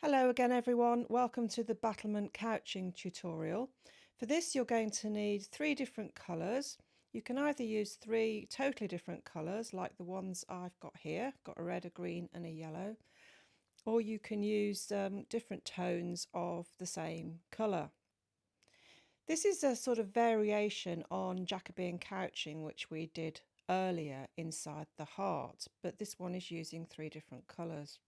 Hello again everyone, welcome to the Battlement Couching tutorial. For this you're going to need three different colours. You can either use three totally different colours like the ones I've got here, got a red, a green and a yellow, or you can use different tones of the same colour. This is a sort of variation on Jacobean couching which we did earlier inside the heart, but this one is using three different colours.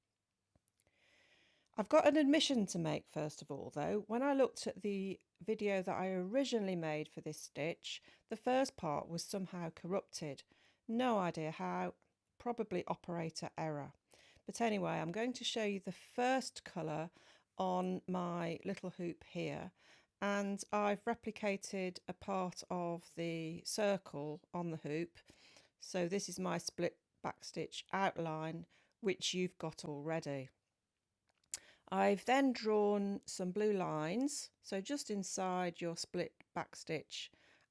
I've got an admission to make first of all though. When I looked at the video that I originally made for this stitch, the first part was somehow corrupted. No idea how, probably operator error. But anyway, I'm going to show you the first colour on my little hoop here, and I've replicated a part of the circle on the hoop. So this is my split backstitch outline, which you've got already. I've then drawn some blue lines, so just inside your split backstitch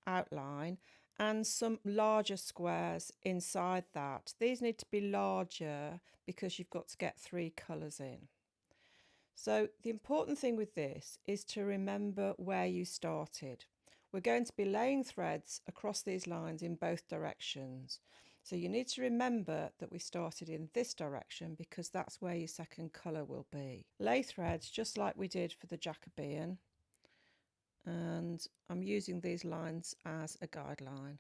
outline, and some larger squares inside that. These need to be larger because you've got to get three colours in. So the important thing with this is to remember where you started. We're going to be laying threads across these lines in both directions. So you need to remember that we started in this direction because that's where your second colour will be. Lay threads just like we did for the Jacobean, and I'm using these lines as a guideline.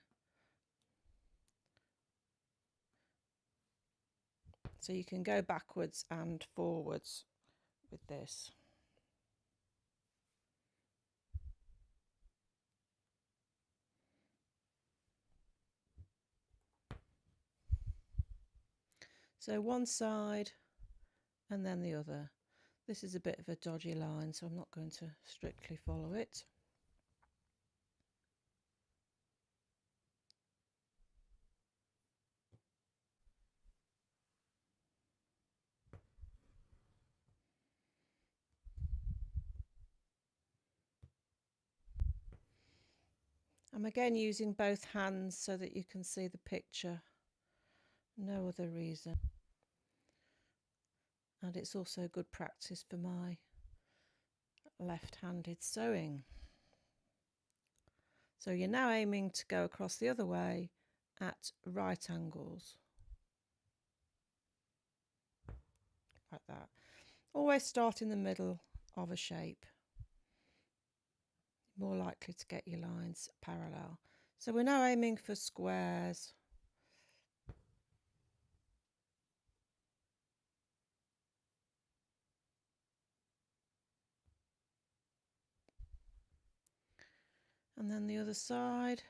So you can go backwards and forwards with this. So one side and then the other. This is a bit of a dodgy line, so I'm not going to strictly follow it. I'm again using both hands so that you can see the picture, no other reason. And it's also good practice for my left-handed sewing. So you're now aiming to go across the other way at right angles, like that. Always start in the middle of a shape, more likely to get your lines parallel. So we're now aiming for squares. And then the other side.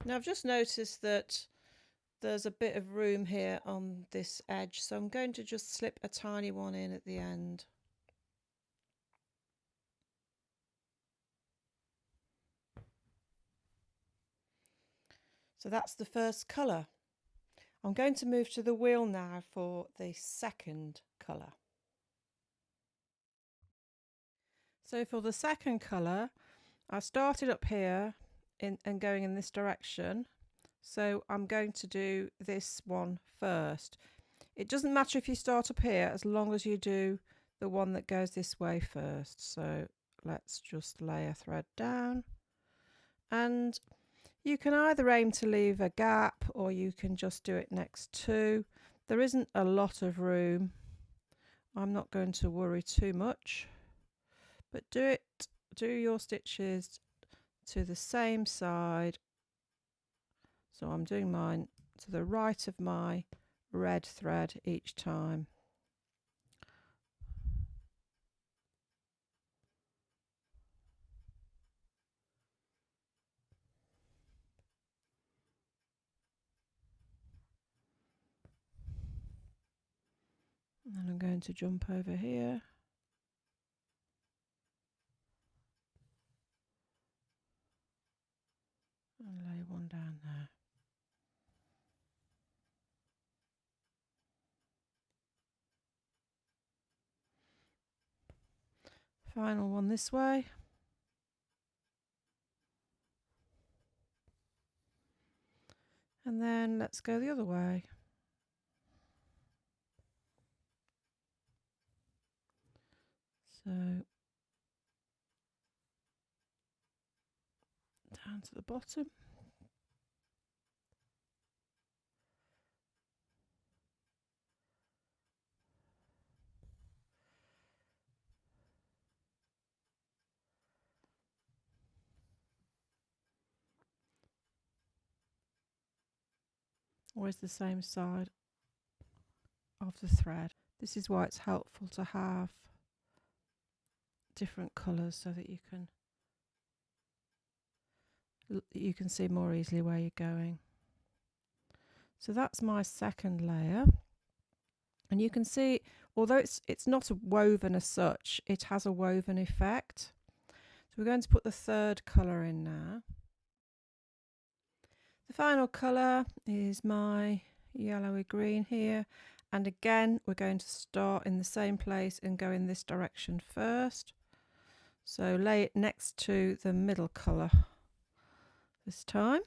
Now I've just noticed that there's a bit of room here on this edge, so I'm going to just slip a tiny one in at the end. So that's the first colour. I'm going to move to the wheel now for the second colour. So for the second colour, I started up here and going in this direction. So I'm going to do this one first. It doesn't matter if you start up here as long as you do the one that goes this way first. So let's just lay a thread down, and you can either aim to leave a gap or you can just do it next to. There isn't a lot of room. I'm not going to worry too much, but do your stitches to the same side. So I'm doing mine to the right of my red thread each time. And then I'm going to jump over here. And lay one down there. Final one this way. And then let's go the other way. So down to the bottom. Always the same side of the thread. This is why it's helpful to have different colours so that you can see more easily where you're going. So that's my second layer, and you can see, although it's not a woven as such, it has a woven effect. So we're going to put the third colour in now. The final colour is my yellowy green here, and again we're going to start in the same place and go in this direction first. So lay it next to the middle colour this time.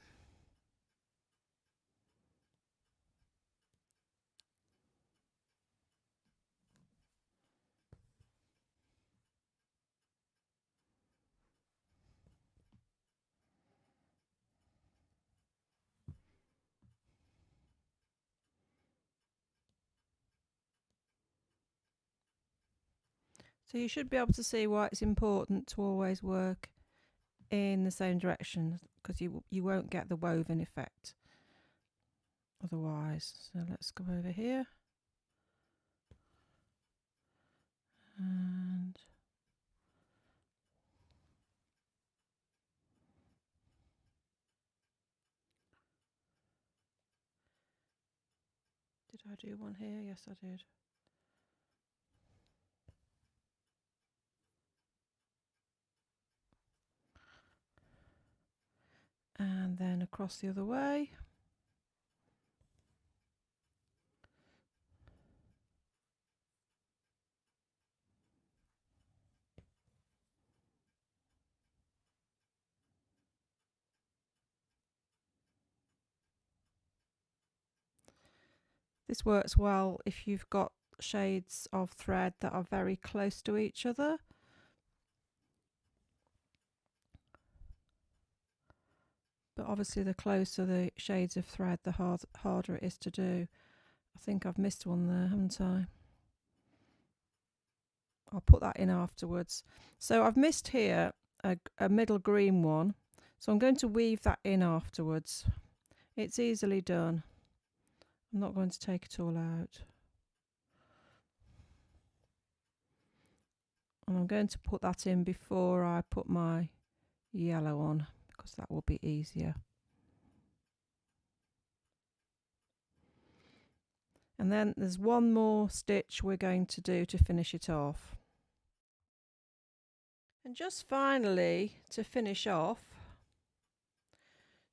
So you should be able to see why it's important to always work in the same direction, because you won't get the woven effect otherwise. So let's go over here and did I do one here? Yes, I did. And then across the other way. This works well if you've got shades of thread that are very close to each other. But obviously the closer the shades of thread, the harder it is to do. I think I've missed one there, haven't I? I'll put that in afterwards. So I've missed here a middle green one. So I'm going to weave that in afterwards. It's easily done. I'm not going to take it all out. And I'm going to put that in before I put my yellow on, because that will be easier. And then there's one more stitch we're going to do to finish it off. And just finally, to finish off,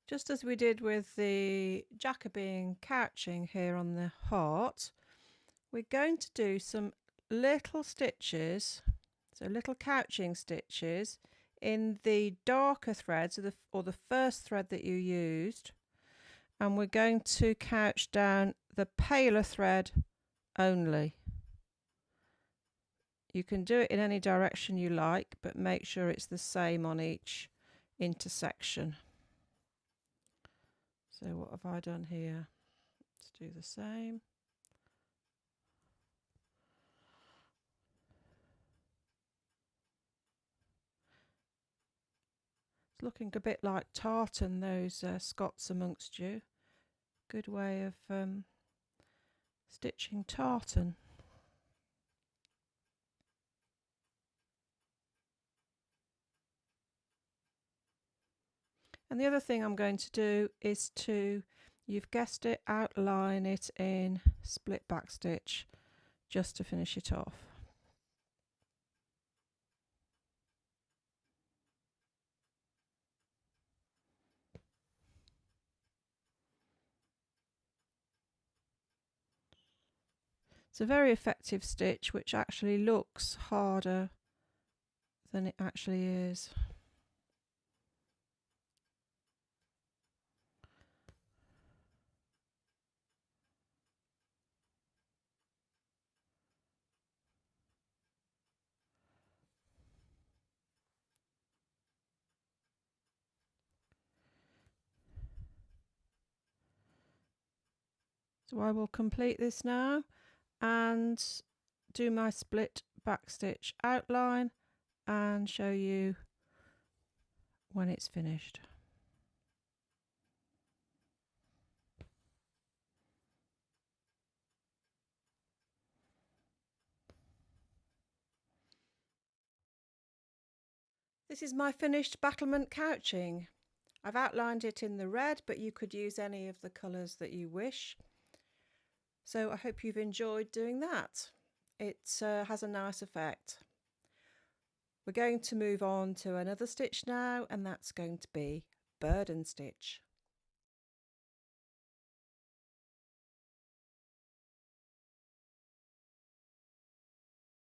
just as we did with the Jacobean couching here on the heart, we're going to do some little stitches, so little couching stitches in the darker threads or the first thread that you used, and we're going to couch down the paler thread only. You can do it in any direction you like, but make sure it's the same on each intersection. So what have I done here? Let's do the same. It's looking a bit like tartan, those Scots amongst you. Good way of stitching tartan. And the other thing I'm going to do is to, you've guessed it, outline it in split back stitch just to finish it off. It's a very effective stitch which actually looks harder than it actually is. So I will complete this now and do my split backstitch outline and show you when it's finished. This is my finished battlement couching. I've outlined it in the red, but you could use any of the colours that you wish. So I hope you've enjoyed doing that. It has a nice effect. We're going to move on to another stitch now, and that's going to be bird and stitch.